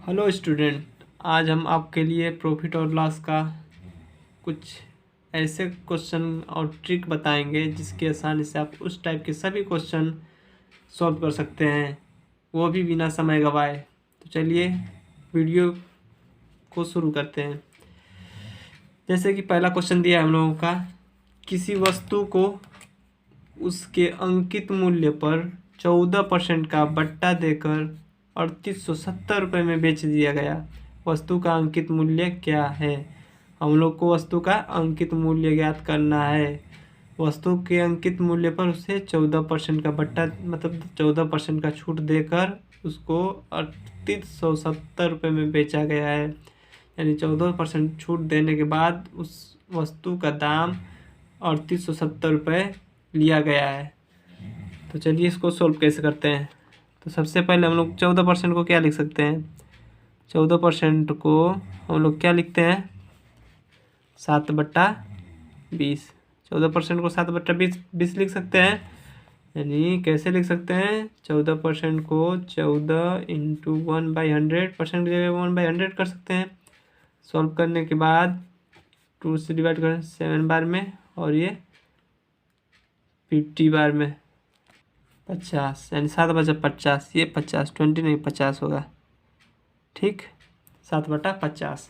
Hello student, आज हम आपके लिए प्रॉफिट और लॉस का कुछ ऐसे क्वेश्चन और ट्रिक बताएंगे जिसकी आसानी से आप उस टाइप के सभी क्वेश्चन सॉल्व कर सकते हैं, वो भी बिना समय गवाए। तो चलिए वीडियो को शुरू करते हैं। जैसे कि पहला क्वेश्चन दिया है हम लोगों का, किसी वस्तु को उसके अंकित मूल्य पर 14% का बट्टा देकर 3870 में बेच दिया गया। वस्तु का अंकित मूल्य क्या है? हम लोग को वस्तु का अंकित मूल्य ज्ञात करना है। वस्तु के अंकित मूल्य पर उसे 14% का बट्टा मतलब 14% का छूट देकर उसको 3870 में बेचा गया है। यानी 14% छूट देने के बाद उस वस्तु का दाम 3870 लिया गया है। तो चलिए इसको सोल्व कैसे करते हैं। तो सबसे पहले हम लोग 14% को क्या लिख सकते हैं? 14% को हम लोग क्या लिखते हैं? 7/20। 14% को 7/20 लिख सकते हैं। यानी कैसे लिख सकते हैं? 14% को 14 इंटू 1/100% की जगह 1/100 कर सकते हैं। सॉल्व करने के बाद 2 से डिवाइड करें 7 बार में और ये 50 बार में 50, यानी 7/50। ये 50 20 नहीं 50 होगा। ठीक, 7/50।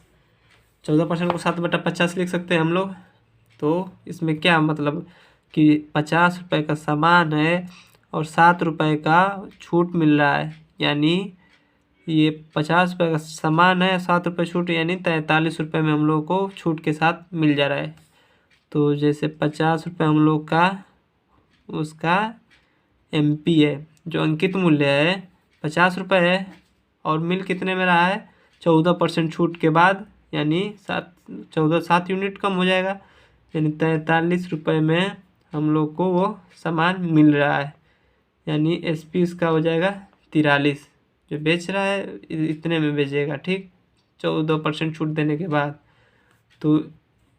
14% को 7/50 लिख सकते हैं हम लोग। तो इसमें क्या मतलब कि 50 रुपये का सामान है और 7 रुपये का छूट मिल रहा है। यानी ये 50 रुपये का सामान है, 7 रुपये छूट, यानी 43 रुपये में हम लोग को छूट के साथ मिल जा रहा है। तो जैसे 50 रुपये हम लोग का उसका MP है, जो अंकित मूल्य है 50 रुपये है और मिल कितने में रहा है? 14% छूट के बाद, यानी 7 यूनिट कम हो जाएगा, यानी 43 रुपये में हम लोग को वो सामान मिल रहा है। यानी SP इसका हो जाएगा 43। जो बेच रहा है इतने में बेचेगा। ठीक, 14% छूट देने के बाद। तो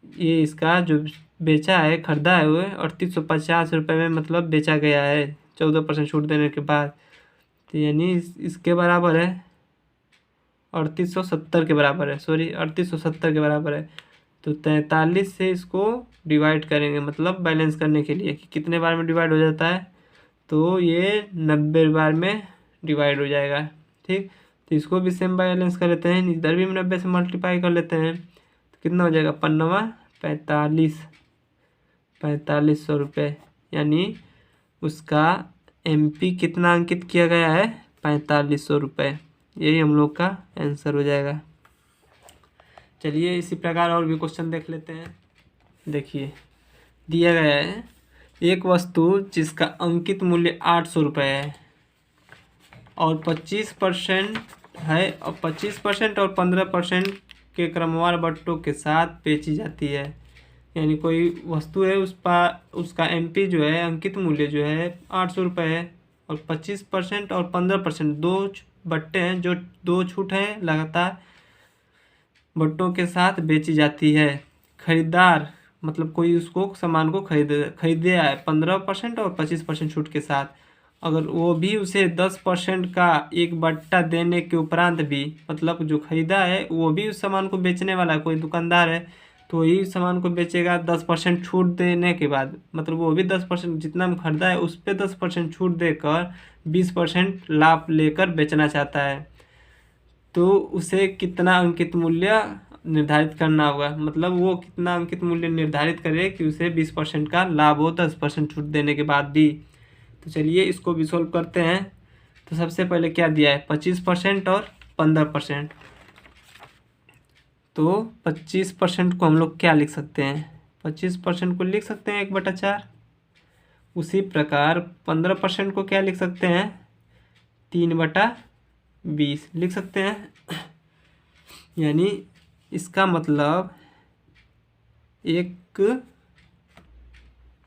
ये इसका जो बेचा है, खरीदा है, वो 3850 में मतलब बेचा गया है 14% छूट देने के बाद। तो यानी इसके बराबर है 3870 के बराबर है, 3870 के बराबर है। तो 43 से इसको डिवाइड करेंगे, मतलब बैलेंस करने के लिए कि कितने बार में डिवाइड हो जाता है। तो ये 90 बार में डिवाइड हो जाएगा। ठीक, तो इसको भी सेम बैलेंस कर लेते हैं, इधर भी 90 से मल्टीप्लाई कर लेते हैं। तो कितना हो जाएगा? 45 रुपये। यानी उसका MP कितना अंकित किया गया है? 4500 रुपये। यही हम लोग का आंसर हो जाएगा। चलिए इसी प्रकार और भी क्वेश्चन देख लेते हैं। देखिए दिया गया है, एक वस्तु जिसका अंकित मूल्य 800 रुपये है और 25% है, और 25% और 15% के क्रमवार बट्टों के साथ बेची जाती है। यानी कोई वस्तु है, उसका MP जो है, अंकित मूल्य जो है 800 रुपये है और 25% और 15% दो बट्टे हैं, जो दो छूट हैं लगातार बट्टों के साथ बेची जाती है। खरीदार मतलब कोई उसको सामान को खरीदे है 15% और 25% छूट के साथ। अगर वो भी उसे 10% का एक बट्टा देने के उपरांत भी, मतलब जो खरीदा है वो भी उस सामान को बेचने वाला है, कोई दुकानदार है तो वही सामान को बेचेगा 10% छूट देने के बाद। मतलब वो भी 10% जितना में खरीदा है उस पर 10% छूट देकर 20% लाभ लेकर बेचना चाहता है। तो उसे कितना अंकित मूल्य निर्धारित करना होगा, मतलब वो कितना अंकित मूल्य निर्धारित करे कि उसे 20% का लाभ हो 10% छूट देने के बाद भी। तो चलिए इसको भी सोल्व करते हैं। तो सबसे पहले क्या दिया है? 25% और 15%। तो 25% को हम लोग क्या लिख सकते हैं? 25% को लिख सकते हैं 1/4। उसी प्रकार 15% को क्या लिख सकते हैं? 3/20 लिख सकते हैं। यानी इसका मतलब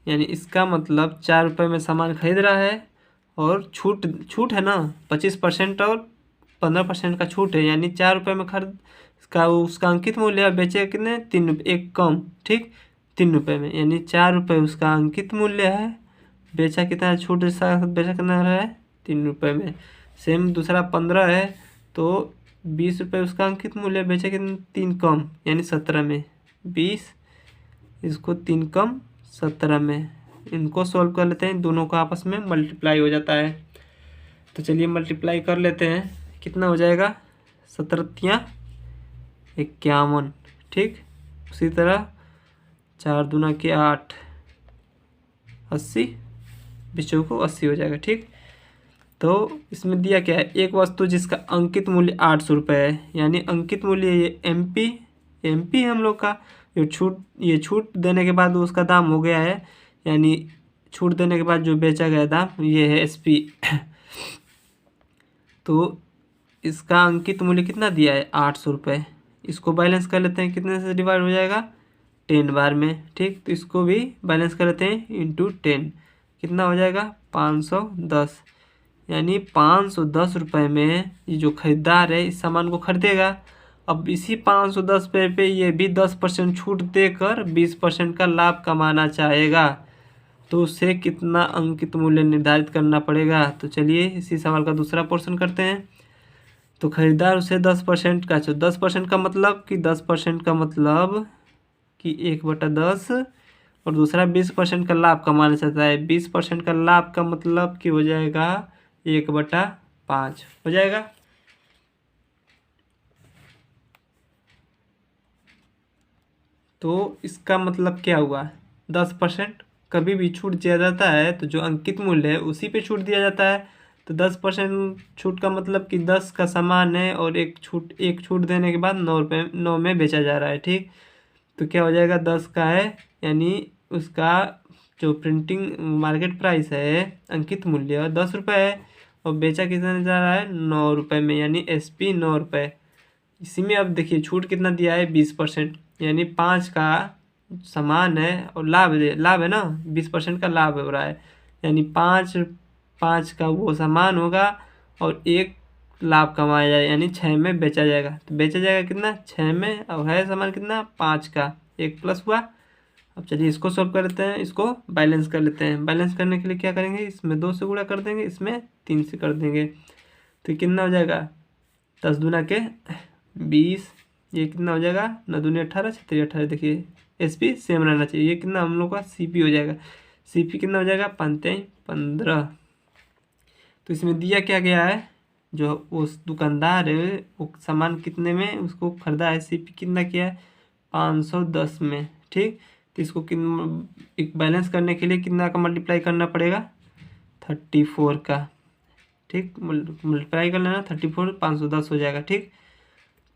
यानी इसका मतलब 4 रुपये में सामान खरीद रहा है और छूट है ना, 25% और 15% का छूट है, यानी 4 रुपये में खरीद उसका अंकित मूल्य बेचे कितने? 3 रुपये, एक कम। ठीक, 3 रुपये में, यानी 4 रुपये उसका अंकित मूल्य है, बेचा कितना? छूट बेचा कितना रहा है? 3 रुपये में। सेम दूसरा 15 है तो 20 रुपये उसका अंकित मूल्य, बेचा कितना 3 कम यानी 17 में, 20 इसको 3 कम 17 में, इनको सॉल्व कर लेते हैं, दोनों का आपस में मल्टीप्लाई हो जाता है। तो चलिए मल्टीप्लाई कर लेते हैं, कितना हो जाएगा 17 51, ठीक। उसी तरह 4 दूना के 8, 80, 20 हो जाएगा, ठीक। तो इसमें दिया क्या है, एक वस्तु जिसका अंकित मूल्य 800 रुपये है, यानी अंकित मूल्य ये एमपी है हम लोग का, ये छूट देने के बाद उसका दाम हो गया है, यानी छूट देने के बाद जो बेचा गया दाम ये है एसपी। तो इसका अंकित मूल्य कितना दिया है 800 रुपये। इसको बैलेंस कर लेते हैं, कितने से डिवाइड हो जाएगा 10 बार में, ठीक। तो इसको भी बैलेंस कर लेते हैं इंटू 10, कितना हो जाएगा 510, यानी 510 रुपये में ये जो खरीदार है इस सामान को खरीदेगा। अब इसी 510 रुपये पे ये भी 10% छूट देकर 20% का लाभ कमाना चाहेगा, तो उसे कितना अंकित मूल्य निर्धारित करना पड़ेगा। तो चलिए इसी सवाल का दूसरा पोर्शन करते हैं। तो खरीदार उसे 10% का, 10% का मतलब कि 10% का मतलब कि 1/10, और दूसरा 20% का लाभ कमाना चाहता है। 20% का लाभ का मतलब कि हो जाएगा 1/5 हो जाएगा। तो इसका मतलब क्या हुआ, 10% कभी भी छूट दिया जाता है तो जो अंकित मूल्य है उसी पे छूट दिया जाता है। तो 10% छूट का मतलब कि 10 का सामान है और एक छूट देने के बाद 9 में बेचा जा रहा है, ठीक। तो क्या हो जाएगा 10 का है, यानी उसका जो प्रिंटिंग मार्केट प्राइस है अंकित मूल्य 10 रुपये है, और बेचा कितना जा रहा है 9 रुपये में, यानी एसपी 9 रुपये। इसी में अब देखिए छूट कितना दिया है 20%, यानी 5 का सामान है और लाभ है ना, 20% का लाभ हो रहा है, यानी 5 का वो सामान होगा और 1 लाभ कमाया जाए, यानी 6 में बेचा जाएगा। तो बेचा जाएगा कितना 6 में, और है सामान कितना 5 का, 1 प्लस हुआ। अब चलिए इसको सॉल्व कर लेते हैं, इसको बैलेंस कर लेते हैं। बैलेंस करने के लिए क्या करेंगे, इसमें 2 से गुणा कर देंगे, इसमें 3 से कर देंगे। तो कितना हो जाएगा 10 दूना के 20, ये कितना हो जाएगा 9 दूनी 18, 36 18, देखिए एसपी सेम रहना चाहिए। ये कितना हम लोग का सीपी हो जाएगा, सीपी कितना हो जाएगा 15। तो इसमें दिया क्या गया है, जो उस दुकानदार है वो सामान कितने में उसको खरीदा है, सीपी कितना किया है 510 में, ठीक। तो इसको एक बैलेंस करने के लिए कितना का मल्टीप्लाई करना पड़ेगा 34 का, ठीक। मल्टीप्लाई कर लेना 34 510 हो जाएगा, ठीक।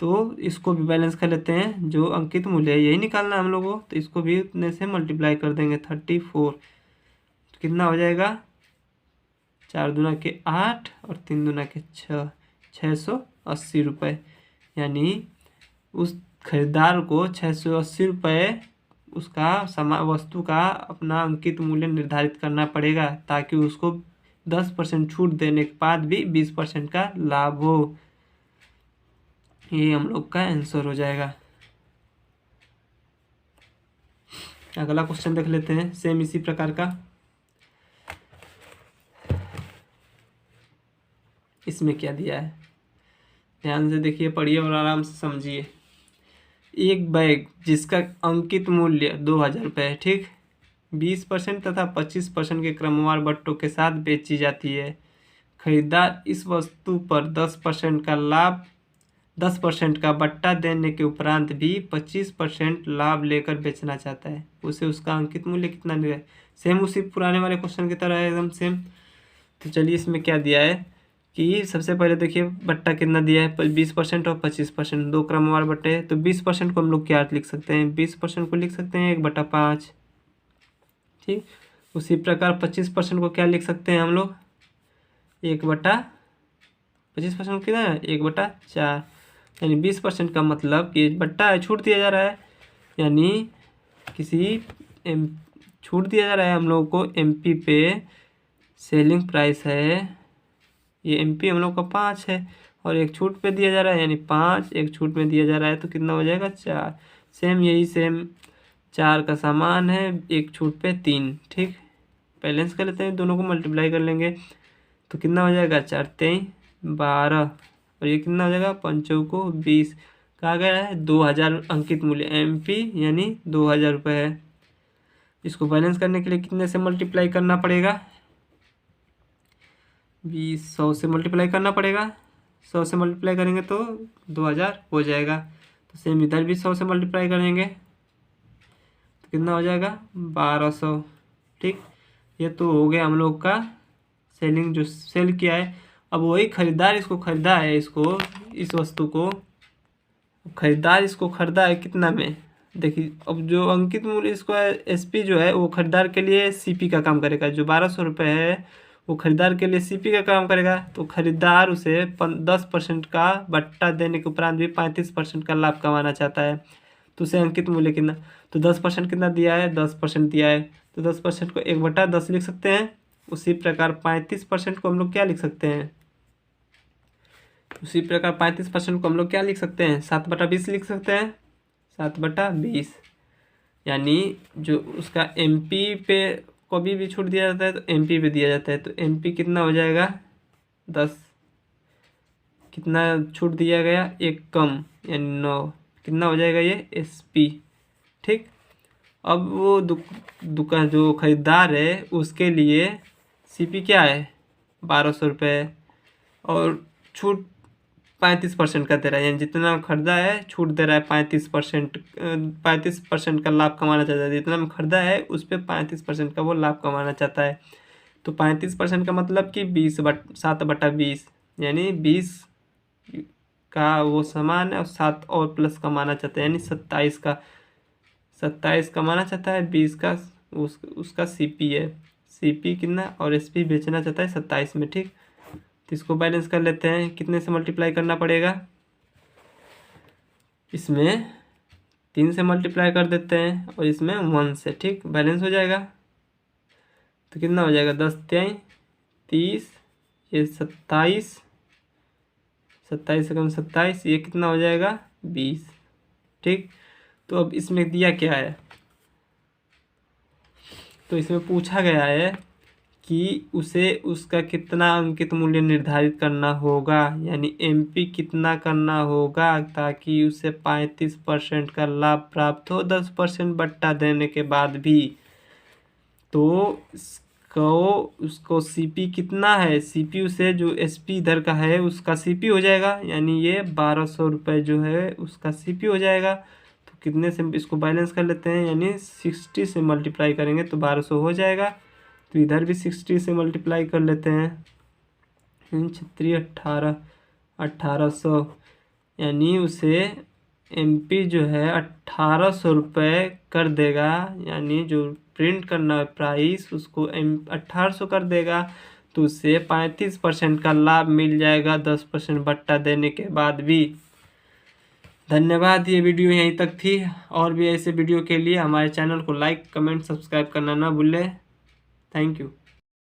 तो इसको भी बैलेंस कर लेते हैं, जो अंकित मूल्य है यही निकालना है हम लोगों को, तो इसको भी उतने से मल्टीप्लाई कर देंगे 34। तो कितना हो जाएगा 4 दूना के 8 और 3 दूना के 6, 680 रुपये, यानी उस खरीदार को 680 रुपये उसका वस्तु का अपना अंकित मूल्य निर्धारित करना पड़ेगा, ताकि उसको 10% छूट देने के बाद भी 20% का लाभ हो। ये हम लोग का आंसर हो जाएगा। अगला क्वेश्चन देख लेते हैं, सेम इसी प्रकार का। इसमें क्या दिया है, ध्यान से देखिए, पढ़िए और आराम से समझिए। एक बैग जिसका अंकित मूल्य 2000 रुपये है, ठीक, 20% तथा 25% के क्रमवार बट्टों के साथ बेची जाती है। खरीदार इस वस्तु पर 10% का लाभ 10% का बट्टा देने के उपरांत भी 25% लाभ लेकर बेचना चाहता है। उसे उसका अंकित मूल्य कितना दिया है, सेम उसी पुराने वाले क्वेश्चन की तरह है, एकदम सेम। तो चलिए इसमें क्या दिया है कि सबसे पहले देखिए बट्टा कितना दिया है 20% और 25%, 2 क्रमवार बट्टे हैं। तो 20% को हम लोग क्या लिख सकते हैं, 20% को लिख सकते हैं 1/5, ठीक। उसी प्रकार 25% को क्या लिख सकते हैं हम लोग 25% कितना है 1/4, यानी 20% का मतलब कि बट्टा है, छूट दिया जा रहा है, यानी छूट दिया जा रहा है हम लोगों को एमपी पे। सेलिंग प्राइस है ये एमपी हम लोग का 5 है, और एक छूट पे दिया जा रहा है, यानी 5 एक छूट में दिया जा रहा है, तो कितना हो जाएगा 4। सेम यही सेम 4 का सामान है, एक छूट पे 3, ठीक। बैलेंस कर लेते हैं, दोनों को मल्टीप्लाई कर लेंगे, तो कितना हो जाएगा 4 3 12, और ये कितना हो जाएगा 5 को 20, कहा गया है 2000 अंकित मूल्य, MP यानी 2000 रुपये है। इसको बैलेंस करने के लिए कितने से मल्टीप्लाई करना पड़ेगा, 100 से मल्टीप्लाई करना पड़ेगा। 100 से मल्टीप्लाई करेंगे तो 2000 हो जाएगा। तो सेम इधर भी 100 से मल्टीप्लाई करेंगे तो कितना हो जाएगा 1200। ठीक, ये तो हो गया हम लोग का सेलिंग, जो सेल किया है। अब वही खरीदार इसको खरीदा है, इसको इस वस्तु को खरीदार इसको खरीदा है कितना में, देखिए अब जो अंकित मूल्य इसको SP जो है वो खरीदार के लिए CP का काम करेगा। जो 1200 रुपये है वो खरीदार के लिए CP का काम करेगा। तो खरीदार उसे 10% का बट्टा देने के उपरांत भी 35% का लाभ कमाना चाहता है। तो उसे अंकित मूल्य कितना, तो 10% कितना दिया है, 10% दिया है। तो 10% को 1/10 लिख सकते हैं। उसी प्रकार 35% को हम लोग क्या लिख सकते हैं, उसी प्रकार 35% को हम लोग क्या लिख सकते हैं, 7/20 लिख सकते हैं। 7/20 यानी जो उसका MP पे कभी भी छूट दिया जाता है तो MP पे दिया जाता है। तो MP कितना हो जाएगा 10, कितना छूट दिया गया 1 कम यानी 9, कितना हो जाएगा ये SP। ठीक, अब वो दुकान जो खरीदार है उसके लिए CP क्या है 1200 रुपये और छूट 35% का दे रहा है, यानी जितना खरीदा है छूट दे रहा है 35% का लाभ कमाना चाहता है। जितना में खरीदा है उस पर 35% का वो लाभ कमाना चाहता है। तो 35% का मतलब कि 7/20 यानी 20 का वो सामान है और 7 और प्लस कमाना चाहता है, यानी 27 कमाना चाहता है। 20 का उसका CP है, CP कितना और SP बेचना चाहता है 27 में। ठीक, तो इसको बैलेंस कर लेते हैं, कितने से मल्टीप्लाई करना पड़ेगा, इसमें 3 से मल्टीप्लाई कर देते हैं और इसमें 1 से। ठीक, बैलेंस हो जाएगा। तो कितना हो जाएगा 10 × 30, ये 27 से कम 27, ये कितना हो जाएगा 20। ठीक, तो अब इसमें दिया क्या है, तो इसमें पूछा गया है कि उसे उसका कितना अंकित मूल्य निर्धारित करना होगा, यानी MP कितना करना होगा ताकि उसे 35% का लाभ प्राप्त हो 10% बट्टा देने के बाद भी। तो उसको CP कितना है, CPU से जो SP इधर का है उसका CP हो जाएगा, यानी ये 1200 रुपये जो है उसका CP हो जाएगा। तो कितने से इसको बैलेंस कर लेते हैं, यानी 60 से मल्टीप्लाई करेंगे तो 1200 हो जाएगा। तो इधर भी 60 से मल्टीप्लाई कर लेते हैं, 1800, यानी उसे MP जो है 1800 रुपये कर देगा, यानी जो प्रिंट करना है प्राइस उसको 1800 कर देगा। तो उसे 35% का लाभ मिल जाएगा 10% बट्टा देने के बाद भी। धन्यवाद, ये वीडियो यहीं तक थी। और भी ऐसे वीडियो के लिए हमारे चैनल को लाइक, कमेंट, सब्सक्राइब करना ना भूलें। Thank you.